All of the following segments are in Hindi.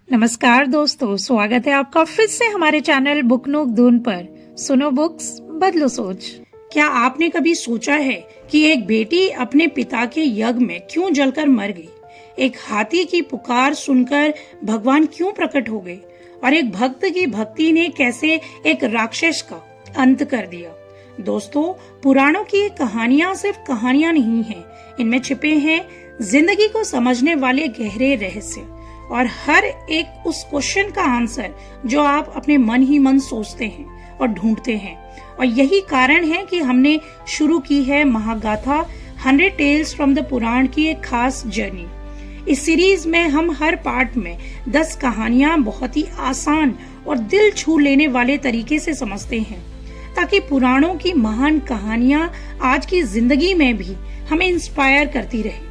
नमस्कार दोस्तों, स्वागत है आपका फिर से हमारे चैनल बुक नोक दून पर। सुनो बुक्स, बदलो सोच। क्या आपने कभी सोचा है कि एक बेटी अपने पिता के यज्ञ में क्यों जलकर मर गई? एक हाथी की पुकार सुनकर भगवान क्यों प्रकट हो गए? और एक भक्त की भक्ति ने कैसे एक राक्षस का अंत कर दिया? दोस्तों, पुराणों की कहानियां सिर्फ कहानियां नहीं हैं, इनमें छिपे हैं जिंदगी को समझने वाले गहरे रहस्य और हर एक उस क्वेश्चन का आंसर जो आप अपने मन ही मन सोचते हैं और ढूंढते हैं। और यही कारण है कि हमने शुरू की है महागाथा 100 टेल्स फ्रॉम द पुराण की एक खास जर्नी। इस सीरीज में हम हर पार्ट में 10 कहानियां बहुत ही आसान और दिल छू लेने वाले तरीके से समझते हैं, ताकि पुराणों की महान कहानियां आज की जिंदगी में भी हमें इंस्पायर करती रहे।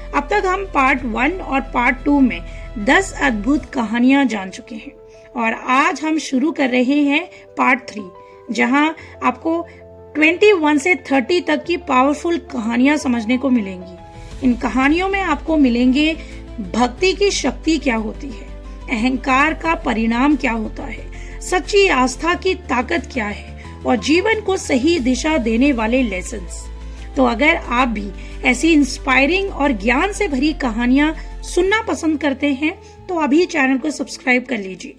अब तक हम पार्ट 1 और पार्ट 2 में 10 अद्भुत कहानियां जान चुके हैं और आज हम शुरू कर रहे हैं पार्ट 3, जहां आपको 21 से 30 तक की पावरफुल कहानियां समझने को मिलेंगी। इन कहानियों में आपको मिलेंगे भक्ति की शक्ति क्या होती है, अहंकार का परिणाम क्या होता है, सच्ची आस्था की ताकत क्या है और जीवन को सही दिशा देने वाले लेसन्स। तो अगर आप भी ऐसी इंस्पायरिंग और ज्ञान से भरी कहानियां सुनना पसंद करते हैं तो अभी चैनल को सब्सक्राइब कर लीजिए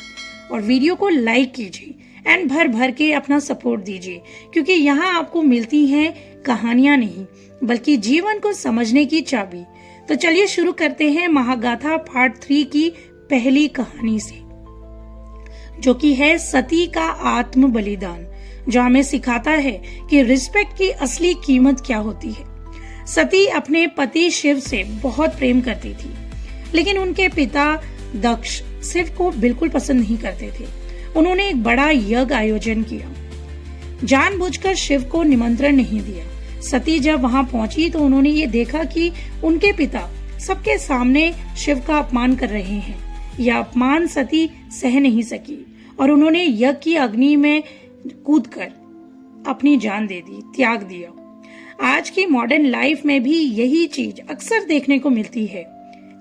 और वीडियो को लाइक कीजिए एंड भर भर के अपना सपोर्ट दीजिए, क्योंकि यहाँ आपको मिलती हैं कहानियां नहीं बल्कि जीवन को समझने की चाबी। तो चलिए शुरू करते हैं महागाथा पार्ट 3 की पहली कहानी से, जो कि है सती का आत्म बलिदान, जो हमें सिखाता है कि रिस्पेक्ट की असली कीमत क्या होती है। सती अपने पति शिव से बहुत प्रेम करती थी, लेकिन उनके पिता दक्ष शिव को बिल्कुल पसंद नहीं करते थे। उन्होंने एक बड़ा यज्ञ आयोजन किया, जानबूझकर शिव को निमंत्रण नहीं दिया। सती जब वहां पहुंची तो उन्होंने ये देखा कि उनके पिता सबके सामने शिव का अपमान कर रहे हैं। यह अपमान सती सह नहीं सकी और उन्होंने यज्ञ की अग्नि में कूदकर अपनी जान दे दी, त्याग दिया। आज की मॉडर्न लाइफ में भी यही चीज अक्सर देखने को मिलती है।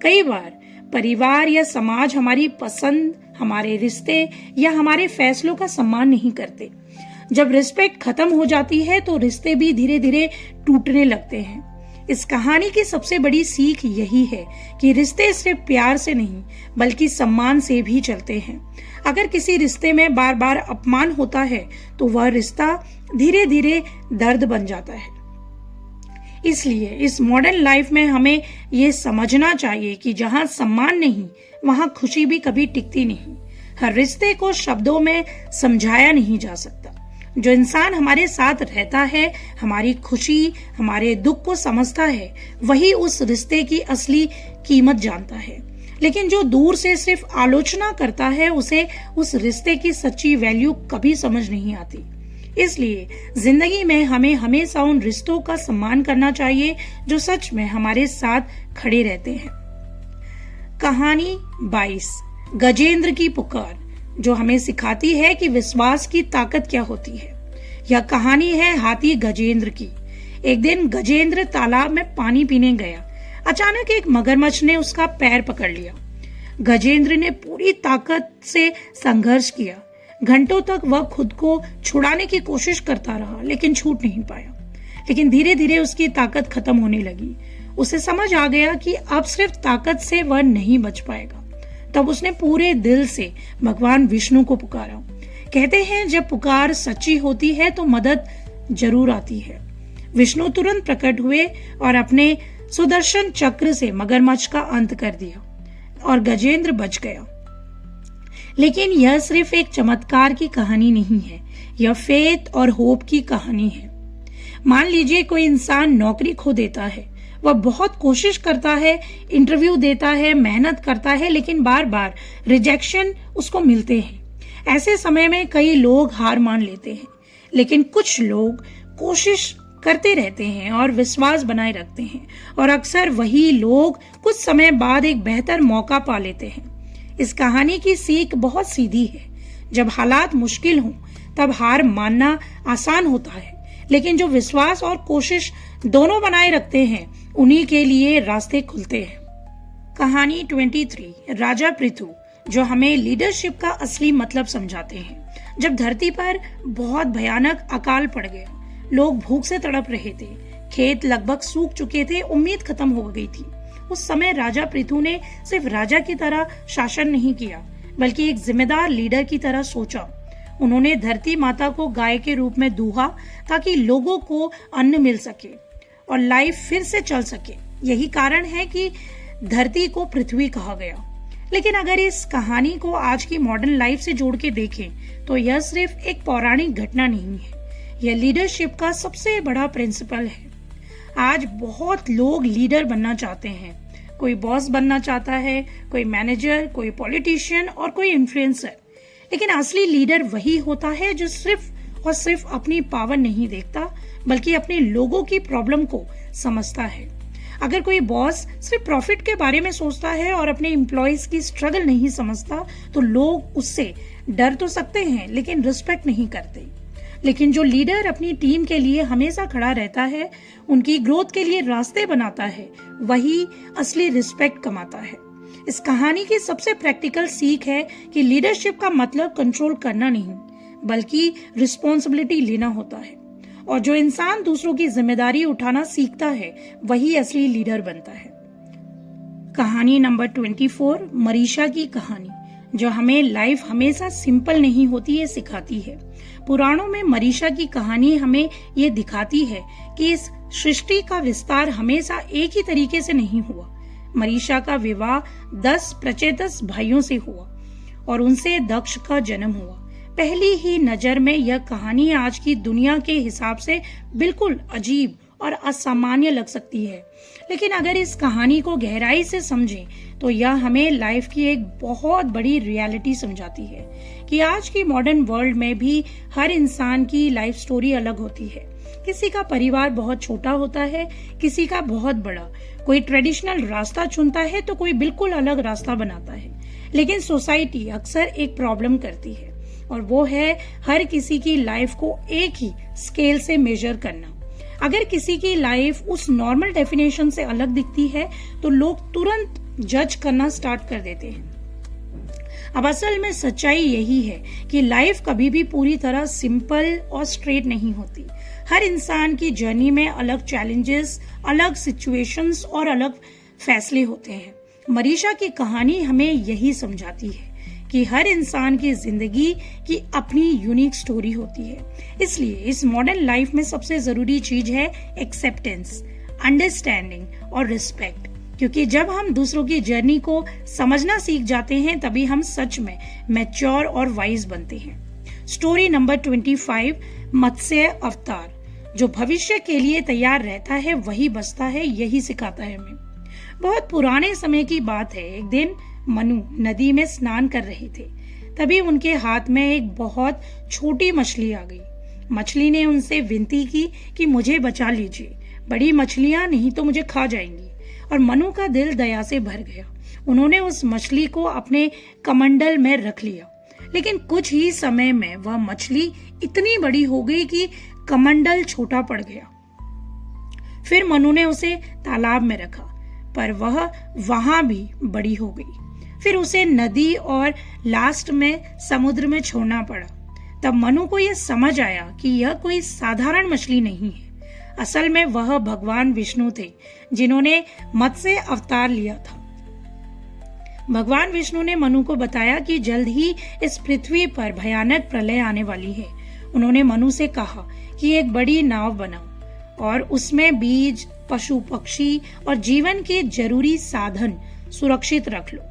कई बार परिवार या समाज हमारी पसंद, हमारे रिश्ते या हमारे फैसलों का सम्मान नहीं करते। जब रिस्पेक्ट खत्म हो जाती है तो रिश्ते भी धीरे धीरे टूटने लगते हैं। इस कहानी की सबसे बड़ी सीख यही है कि रिश्ते सिर्फ प्यार से नहीं बल्कि सम्मान से भी चलते हैं। अगर किसी रिश्ते में बार बार अपमान होता है तो वह रिश्ता धीरे धीरे दर्द बन जाता है। इसलिए इस मॉडर्न लाइफ में हमें ये समझना चाहिए कि जहाँ सम्मान नहीं वहाँ खुशी भी कभी टिकती नहीं। हर रिश्ते को शब्दों में समझाया नहीं जा सकता। जो इंसान हमारे साथ रहता है, हमारी खुशी, हमारे दुख को समझता है, वही उस रिश्ते की असली कीमत जानता है। लेकिन जो दूर से सिर्फ आलोचना करता है, उसे उस रिश्ते की सच्ची वैल्यू कभी समझ नहीं आती। इसलिए जिंदगी में हमें हमेशा उन रिश्तों का सम्मान करना चाहिए जो सच में हमारे साथ खड़े रहते हैं। कहानी 22, गजेंद्र की पुकार, जो हमें सिखाती है कि विश्वास की ताकत क्या होती है। यह कहानी है हाथी गजेंद्र की। एक दिन गजेंद्र तालाब में पानी पीने गया। अचानक एक मगरमच्छ ने उसका पैर पकड़ लिया। गजेंद्र ने पूरी ताकत से संघर्ष किया। घंटों तक वह खुद को छुड़ाने की कोशिश करता रहा, लेकिन छूट नहीं पाया। लेकिन धीरे धीरे उसकी ताकत खत्म होने लगी। उसे समझ आ गया कि अब सिर्फ ताकत से वह नहीं बच पाएगा। तब उसने पूरे दिल से भगवान विष्णु को पुकारा। कहते हैं जब पुकार सच्ची होती है तो मदद जरूर आती है। विष्णु तुरंत प्रकट हुए और अपने सुदर्शन चक्र से मगरमच्छ का अंत कर दिया और गजेंद्र बच गया। लेकिन यह सिर्फ एक चमत्कार की कहानी नहीं है, यह फेथ और होप की कहानी है। मान लीजिए कोई इंसान नौकरी खो देता है। वह बहुत कोशिश करता है, इंटरव्यू देता है, मेहनत करता है, लेकिन बार बार रिजेक्शन उसको मिलते हैं। ऐसे समय में कई लोग हार मान लेते हैं, लेकिन कुछ लोग कोशिश करते रहते हैं और विश्वास बनाए रखते हैं, और अक्सर वही लोग कुछ समय बाद एक बेहतर मौका पा लेते हैं। इस कहानी की सीख बहुत सीधी है। जब हालात मुश्किल हों तब हार मानना आसान होता है, लेकिन जो विश्वास और कोशिश दोनों बनाए रखते हैं उन्हीं के लिए रास्ते खुलते हैं। कहानी 23, राजा पृथु, जो हमें लीडरशिप का असली मतलब समझाते हैं। जब धरती पर बहुत भयानक अकाल पड़ गया, लोग भूख से तड़प रहे थे, खेत लगभग सूख चुके थे, उम्मीद खत्म हो गई थी। उस समय राजा पृथु ने सिर्फ राजा की तरह शासन नहीं किया, बल्कि एक जिम्मेदार लीडर की तरह सोचा। उन्होंने धरती माता को गाय के रूप में दूहा ताकि लोगों को अन्न मिल सके और लाइफ फिर से चल सके। यही कारण है कि धरती को पृथ्वी कहा गया। लेकिन अगर इस कहानी को आज की मॉडर्न लाइफ से जोड़ के देखें तो यह सिर्फ एक पौराणिक घटना नहीं है, यह लीडरशिप का सबसे बड़ा प्रिंसिपल है। आज बहुत लोग लीडर बनना चाहते हैं। कोई बॉस बनना चाहता है, कोई मैनेजर, कोई पॉलिटिशियन और कोई इन्फ्लुएंसर। लेकिन असली लीडर वही होता है जो सिर्फ और सिर्फ अपनी पावर नहीं देखता, बल्कि अपने लोगों की प्रॉब्लम को समझता है। अगर कोई बॉस सिर्फ प्रॉफिट के बारे में सोचता है और अपने एम्प्लॉयज की स्ट्रगल नहीं समझता, तो लोग उससे डर तो सकते हैं लेकिन रिस्पेक्ट नहीं करते। लेकिन जो लीडर अपनी टीम के लिए हमेशा खड़ा रहता है, उनकी ग्रोथ के लिए रास्ते बनाता है, वही असली रिस्पेक्ट कमाता है। इस कहानी की सबसे प्रैक्टिकल सीख है कि लीडरशिप का मतलब कंट्रोल करना नहीं, बल्कि रिस्पॉन्सिबिलिटी लेना होता है। और जो इंसान दूसरों की जिम्मेदारी उठाना सीखता है, वही असली लीडर बनता है। कहानी नंबर 24, मरीशा की कहानी, जो हमें लाइफ हमेशा सिंपल नहीं होती ये सिखाती है। पुराणों में मरीशा की कहानी हमें ये दिखाती है कि इस सृष्टि का विस्तार हमेशा एक ही तरीके से नहीं हुआ। मरीशा का विवाह 10 प्रचेतस भाइयों से हुआ और उनसे दक्ष का जन्म हुआ। पहली ही नजर में यह कहानी आज की दुनिया के हिसाब से बिल्कुल अजीब और असामान्य लग सकती है, लेकिन अगर इस कहानी को गहराई से समझें तो यह हमें लाइफ की एक बहुत बड़ी रियलिटी समझाती है कि आज की मॉडर्न वर्ल्ड में भी हर इंसान की लाइफ स्टोरी अलग होती है। किसी का परिवार बहुत छोटा होता है, किसी का बहुत बड़ा। कोई ट्रेडिशनल रास्ता चुनता है तो कोई बिल्कुल अलग रास्ता बनाता है। लेकिन सोसाइटी अक्सर एक प्रॉब्लम करती है, और वो है हर किसी की लाइफ को एक ही स्केल से मेजर करना। अगर किसी की लाइफ उस नॉर्मल डेफिनेशन से अलग दिखती है तो लोग तुरंत जज करना स्टार्ट कर देते हैं। अब असल में सच्चाई यही है कि लाइफ कभी भी पूरी तरह सिंपल और स्ट्रेट नहीं होती। हर इंसान की जर्नी में अलग चैलेंजेस, अलग सिचुएशंस और अलग फैसले होते हैं। मरीशा की कहानी हमें यही समझाती है कि हर इंसान की जिंदगी की अपनी यूनिक स्टोरी होती है। इसलिए इस मॉडर्न लाइफ में सबसे जरूरी चीज है एक्सेप्टेंस, अंडरस्टैंडिंग और रिस्पेक्ट। क्योंकि जब हम दूसरों की जर्नी को समझना सीख जाते हैं, तभी हम सच में मैच्योर और वाइज बनते हैं। स्टोरी नंबर 25, मत्स्य अवतार। जो भविष्य के लिए तैयार रहता है वही बचता है, यही सिखाता है हमें। बहुत पुराने समय की बात है। एक दिन मनु नदी में स्नान कर रहे थे, तभी उनके हाथ में एक बहुत छोटी मछली आ गई। मछली ने उनसे विनती की कि मुझे बचा लीजिए, बड़ी मछलियां नहीं तो मुझे खा जाएंगी। और मनु का दिल दया से भर गया। उन्होंने उस मछली को अपने कमंडल में रख लिया, लेकिन कुछ ही समय में वह मछली इतनी बड़ी हो गई कि कमंडल छोटा पड़ गया। फिर मनु ने उसे तालाब में रखा, पर वह वहां भी बड़ी हो गई। फिर उसे नदी और लास्ट में समुद्र में छोड़ना पड़ा। तब मनु को यह समझ आया कि यह कोई साधारण मछली नहीं है। असल में वह भगवान विष्णु थे, जिन्होंने मत्स्य अवतार लिया था। भगवान विष्णु ने मनु को बताया कि जल्द ही इस पृथ्वी पर भयानक प्रलय आने वाली है। उन्होंने मनु से कहा कि एक बड़ी नाव बनाओ और उसमें बीज, पशु पक्षी और जीवन के जरूरी साधन सुरक्षित रख लो।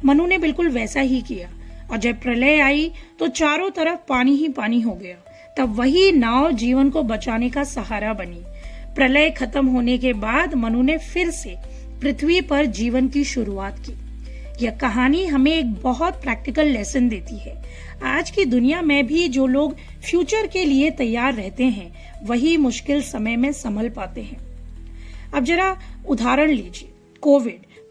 मनु ने बिल्कुल वैसा ही किया, और जब प्रलय आई तो चारों तरफ पानी ही पानी हो गया। तब वही नाव जीवन को बचाने का सहारा बनी। प्रलय खत्म होने के बाद मनु ने फिर से पृथ्वी पर जीवन की शुरुआत की। यह कहानी हमें एक बहुत प्रैक्टिकल लेसन देती है। आज की दुनिया में भी जो लोग फ्यूचर के लिए तैयार रहते हैं, वही मुश्किल समय में संभल पाते हैं। अब जरा उदाहरण लीजिए,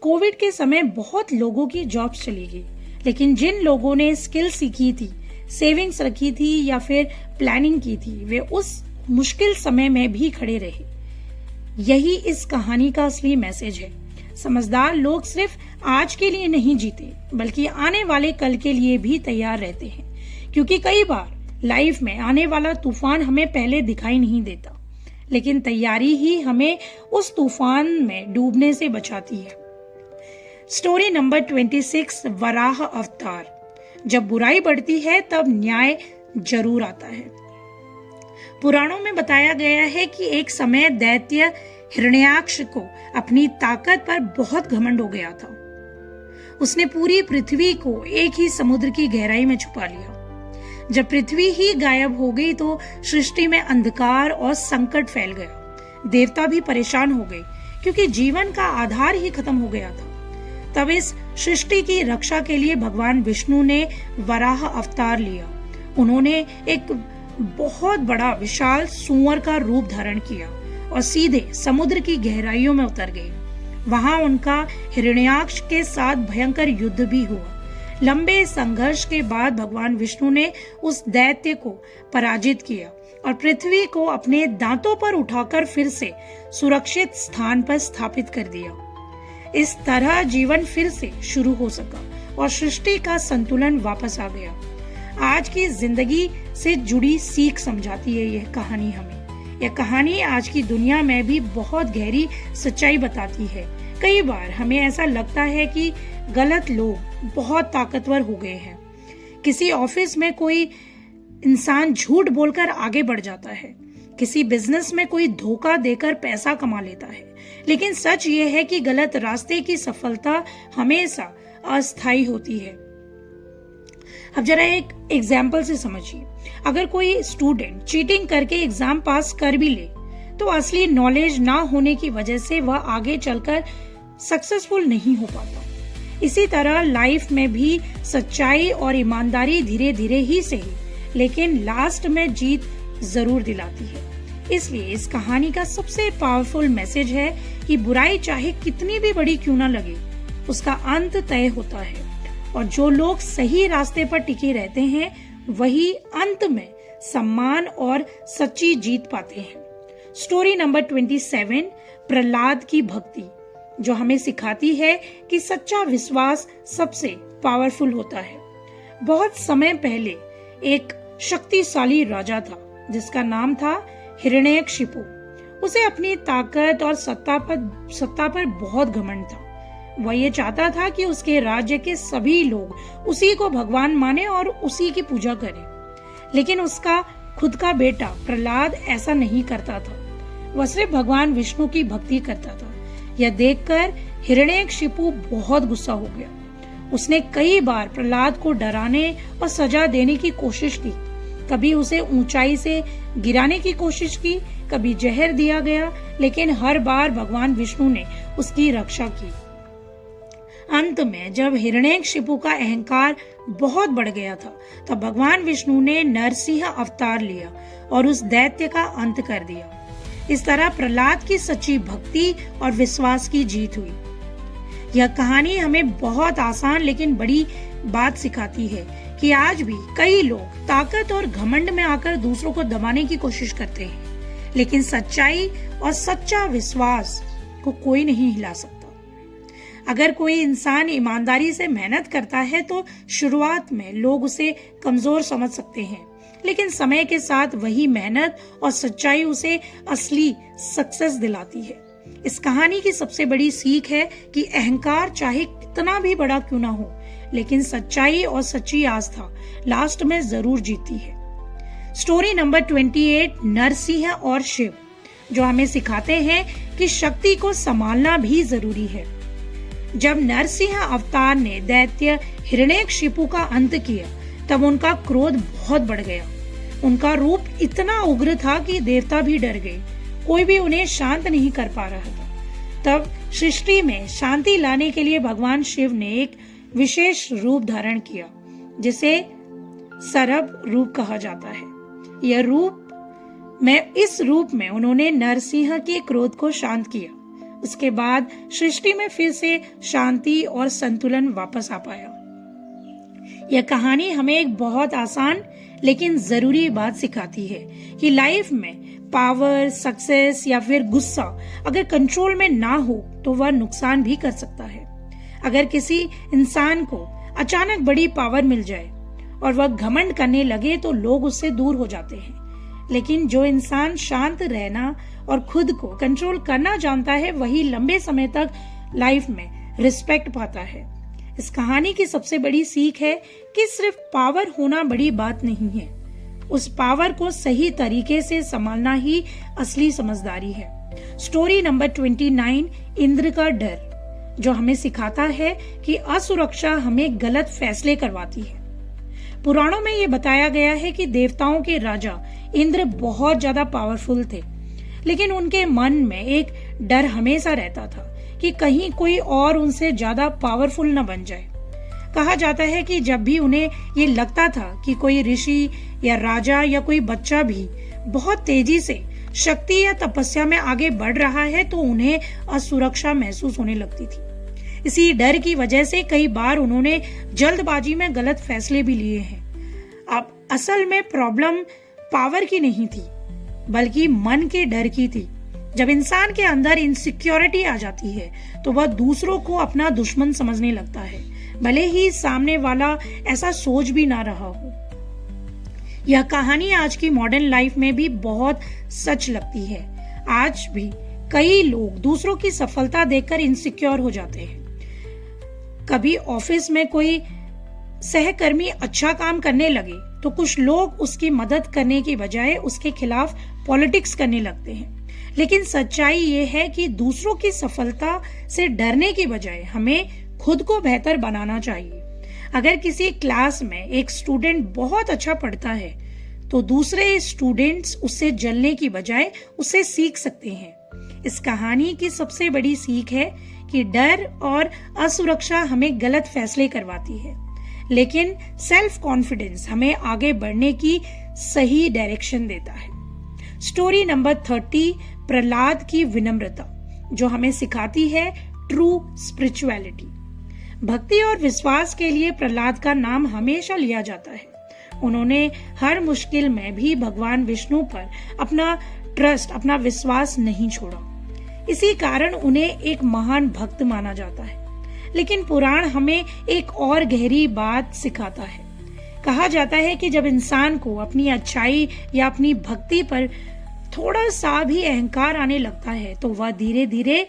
कोविड के समय बहुत लोगों की जॉब्स चली गई, लेकिन जिन लोगों ने स्किल सीखी थी, सेविंग्स रखी थी या फिर प्लानिंग की थी, वे उस मुश्किल समय में भी खड़े रहे। यही इस कहानी का असली मैसेज है। समझदार लोग सिर्फ आज के लिए नहीं जीते बल्कि आने वाले कल के लिए भी तैयार रहते हैं, क्योंकि कई बार लाइफ में आने वाला तूफान हमें पहले दिखाई नहीं देता, लेकिन तैयारी ही हमें उस तूफान में डूबने से बचाती है। स्टोरी नंबर 26, वराह अवतार। जब बुराई बढ़ती है तब न्याय जरूर आता है। पुराणों में बताया गया है कि एक समय दैत्य हिरण्याक्ष को अपनी ताकत पर बहुत घमंड हो गया था। उसने पूरी पृथ्वी को एक ही समुद्र की गहराई में छुपा लिया। जब पृथ्वी ही गायब हो गई तो सृष्टि में अंधकार और संकट फैल गया। देवता भी परेशान हो गए क्योंकि जीवन का आधार ही खत्म हो गया था। तब इस सृष्टि की रक्षा के लिए भगवान विष्णु ने वराह अवतार लिया। उन्होंने एक बहुत बड़ा विशाल सूअर का रूप धारण किया और सीधे समुद्र की गहराइयों में उतर गए। वहां उनका हिरण्याक्ष के साथ भयंकर युद्ध भी हुआ। लंबे संघर्ष के बाद भगवान विष्णु ने उस दैत्य को पराजित किया और पृथ्वी को अपने दांतों पर उठाकर फिर से सुरक्षित स्थान पर स्थापित कर दिया। इस तरह जीवन फिर से शुरू हो सका और सृष्टि का संतुलन वापस आ गया। आज की जिंदगी से जुड़ी सीख समझाती है यह कहानी हमें। यह कहानी आज की दुनिया में भी बहुत गहरी सच्चाई बताती है। कई बार हमें ऐसा लगता है कि गलत लोग बहुत ताकतवर हो गए हैं। किसी ऑफिस में कोई इंसान झूठ बोलकर आगे बढ़ जाता है, किसी बिजनेस में कोई धोखा देकर पैसा कमा लेता है, लेकिन सच ये है कि गलत रास्ते की सफलता हमेशा अस्थायी होती है। अब जरा एक एग्जाम्पल से समझिए। अगर कोई स्टूडेंट चीटिंग करके एग्जाम पास कर भी ले तो असली नॉलेज ना होने की वजह से वह आगे चलकर सक्सेसफुल नहीं हो पाता। इसी तरह लाइफ में भी सच्चाई और ईमानदारी धीरे धीरे ही सही, लेकिन लास्ट में जीत जरूर दिलाती है। इसलिए इस कहानी का सबसे पावरफुल मैसेज है कि बुराई चाहे कितनी भी बड़ी क्यों ना लगे, उसका अंत तय होता है और जो लोग सही रास्ते पर टिके रहते हैं वही अंत में सम्मान और सच्ची जीत पाते हैं। स्टोरी नंबर 27, प्रहलाद की भक्ति, जो हमें सिखाती है कि सच्चा विश्वास सबसे पावरफुल होता है। बहुत समय पहले एक शक्तिशाली राजा था जिसका नाम था हिरण्यकशिपु। उसे अपनी ताकत और सत्ता पर बहुत घमंड था। वह ये चाहता था कि उसके राज्य के सभी लोग उसी को भगवान माने और उसी की पूजा करें। लेकिन उसका खुद का बेटा प्रहलाद ऐसा नहीं करता था। वह सिर्फ भगवान विष्णु की भक्ति करता था। यह देखकर हिरण्यकशिपु बहुत गुस्सा हो गया। उसने कई बार प्रहलाद को डराने और सजा देने की कोशिश की। कभी उसे ऊंचाई से गिराने की कोशिश की, कभी जहर दिया गया, लेकिन हर बार भगवान विष्णु ने उसकी रक्षा की। अंत में जब हिरण्यकशिपु का अहंकार बहुत बढ़ गया था तब भगवान विष्णु ने नरसिंह अवतार लिया और उस दैत्य का अंत कर दिया। इस तरह प्रहलाद की सच्ची भक्ति और विश्वास की जीत हुई। यह कहानी हमें बहुत आसान लेकिन बड़ी बात सिखाती है कि आज भी कई लोग ताकत और घमंड में आकर दूसरों को दबाने की कोशिश करते हैं, लेकिन सच्चाई और सच्चा विश्वास को कोई नहीं हिला सकता। अगर कोई इंसान ईमानदारी से मेहनत करता है तो शुरुआत में लोग उसे कमजोर समझ सकते हैं, लेकिन समय के साथ वही मेहनत और सच्चाई उसे असली सक्सेस दिलाती है। इस कहानी की सबसे बड़ी सीख है कि अहंकार चाहे कितना भी बड़ा क्यों ना हो, लेकिन सच्चाई और सच्ची आस्था लास्ट में जरूर जीतती है। स्टोरी नंबर 28, नरसिंह और शिव, जो हमें सिखाते हैं कि शक्ति को संभालना भी जरूरी है। जब नरसिंह अवतार ने दैत्य हिरण्यकशिपु का अंत किया तब उनका क्रोध बहुत बढ़ गया। उनका रूप इतना उग्र था कि देवता भी डर गए। कोई भी उन्हें शांत नहीं कर पा रहा था। तब सृष्टि में शांति लाने के लिए भगवान शिव ने एक विशेष रूप धारण किया जिसे सरभ रूप कहा जाता है। इस रूप में उन्होंने नरसिंह के क्रोध को शांत किया। उसके बाद सृष्टि में फिर से शांति और संतुलन वापस आ पाया। यह कहानी हमें एक बहुत आसान लेकिन जरूरी बात सिखाती है कि लाइफ में पावर, सक्सेस या फिर गुस्सा अगर कंट्रोल में ना हो तो वह नुकसान भी कर सकता है। अगर किसी इंसान को अचानक बड़ी पावर मिल जाए और वह घमंड करने लगे तो लोग उससे दूर हो जाते हैं, लेकिन जो इंसान शांत रहना और खुद को कंट्रोल करना जानता है वही लंबे समय तक लाइफ में रिस्पेक्ट पाता है। इस कहानी की सबसे बड़ी सीख है कि सिर्फ पावर होना बड़ी बात नहीं है, उस पावर को सही तरीके से संभालना ही असली समझदारी है। स्टोरी नंबर 29, इंद्र का डर, जो हमें सिखाता है कि असुरक्षा हमें गलत फैसले करवाती है। पुराणों में ये बताया गया है कि देवताओं के राजा इंद्र बहुत ज्यादा पावरफुल थे, लेकिन उनके मन में एक डर हमेशा रहता था कि कहीं कोई और उनसे ज्यादा पावरफुल न बन जाए। कहा जाता है कि जब भी उन्हें ये लगता था कि कोई ऋषि या राजा या कोई बच्चा भी बहुत तेजी से शक्ति या तपस्या में आगे बढ़ रहा है तो उन्हें असुरक्षा महसूस होने लगती थी। इसी डर की वजह से कई बार उन्होंने जल्दबाजी में गलत फैसले भी लिए हैं। अब असल में प्रॉब्लम पावर की नहीं थी, बल्कि मन के डर की थी। जब इंसान के अंदर इनसिक्योरिटी आ जाती है तो वह दूसरों को अपना दुश्मन समझने लगता है, भले ही सामने वाला ऐसा सोच भी ना रहा हो। यह कहानी आज की मॉडर्न लाइफ में भी बहुत सच लगती है। आज भी कई लोग दूसरों की सफलता देखकर इनसिक्योर हो जाते हैं। कभी ऑफिस में कोई सहकर्मी अच्छा काम करने लगे तो कुछ लोग उसकी मदद करने की बजाय उसके खिलाफ पॉलिटिक्स करने लगते हैं। लेकिन सच्चाई ये है कि दूसरों की सफलता से डरने की बजाय हमें खुद को बेहतर बनाना चाहिए। अगर किसी क्लास में एक स्टूडेंट बहुत अच्छा पढ़ता है तो दूसरे स्टूडेंट्स उससे जलने की बजाय उससे सीख सकते हैं। इस कहानी की सबसे बड़ी सीख है कि डर और असुरक्षा हमें गलत फैसले करवाती है, लेकिन सेल्फ कॉन्फिडेंस हमें आगे बढ़ने की सही डायरेक्शन देता है। स्टोरी नंबर 30, प्रहलाद की विनम्रता, जो हमें सिखाती है ट्रू स्पिरिचुअलिटी। भक्ति और विश्वास के लिए प्रहलाद का नाम हमेशा लिया जाता है। उन्होंने हर मुश्किल में भी भगवान विष्णु पर अपना ट्रस्ट, अपना विश्वास नहीं छोड़ा। इसी कारण उन्हें एक महान भक्त माना जाता है। लेकिन पुराण हमें एक और गहरी बात सिखाता है। कहा जाता है कि जब इंसान को अपनी अच्छाई या अपनी भक्ति पर थोड़ा सा भी अहंकार आने लगता है तो वह धीरे धीरे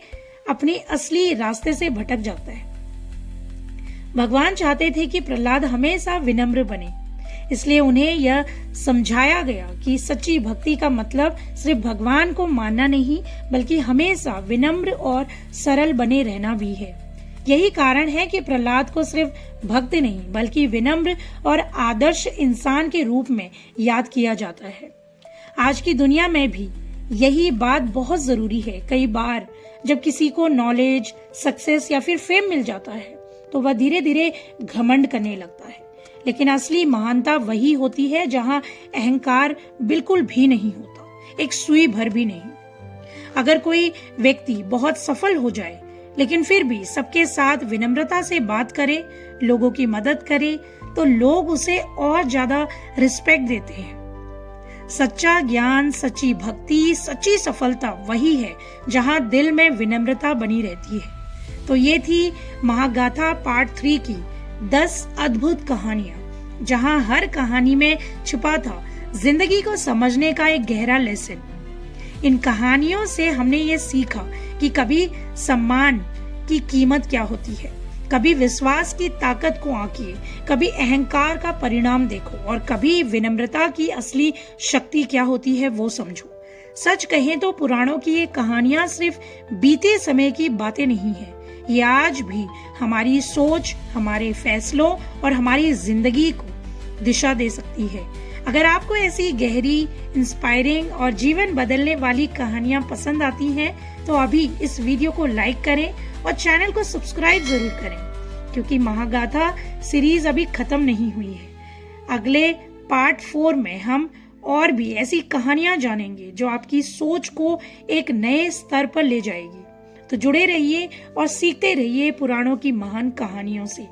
अपने असली रास्ते से भटक जाता है। भगवान चाहते थे कि प्रहलाद हमेशा विनम्र बने, इसलिए उन्हें यह समझाया गया कि सच्ची भक्ति का मतलब सिर्फ भगवान को मानना नहीं, बल्कि हमेशा विनम्र और सरल बने रहना भी है। यही कारण है कि प्रहलाद को सिर्फ भक्त नहीं बल्कि विनम्र और आदर्श इंसान के रूप में याद किया जाता है। आज की दुनिया में भी यही बात बहुत जरूरी है। कई बार जब किसी को नॉलेज, सक्सेस या फिर फेम मिल जाता है तो वह धीरे धीरे घमंड करने लगता है, लेकिन असली महानता वही होती है जहां अहंकार बिल्कुल भी नहीं होता, एक सुई भर भी नहीं। अगर कोई व्यक्ति बहुत सफल हो जाए लेकिन फिर भी सबके साथ विनम्रता से बात करे, लोगों की मदद करे, तो लोग उसे और ज्यादा रिस्पेक्ट देते हैं। सच्चा ज्ञान, सच्ची भक्ति, सच्ची सफलता वही है जहां दिल में विनम्रता बनी रहती है। तो ये थी महागाथा पार्ट 3 की 10 अद्भुत कहानियां, जहां हर कहानी में छुपा था जिंदगी को समझने का एक गहरा लेसन। इन कहानियों से हमने ये सीखा कि कभी सम्मान की कीमत क्या होती है, कभी विश्वास की ताकत को आंकिए, कभी अहंकार का परिणाम देखो और कभी विनम्रता की असली शक्ति क्या होती है वो समझो। सच कहें तो पुराणों की ये कहानियां सिर्फ बीते समय की बातें नहीं है, ये आज भी हमारी सोच, हमारे फैसलों और हमारी जिंदगी को दिशा दे सकती है। अगर आपको ऐसी गहरी, इंस्पायरिंग और जीवन बदलने वाली कहानियां पसंद आती हैं तो अभी इस वीडियो को लाइक करें और चैनल को सब्सक्राइब जरूर करें, क्योंकि महागाथा सीरीज अभी खत्म नहीं हुई है। अगले पार्ट 4 में हम और भी ऐसी कहानियां जानेंगे जो आपकी सोच को एक नए स्तर पर ले जाएगी। तो जुड़े रहिए और सीखते रहिए पुराणों की महान कहानियों से।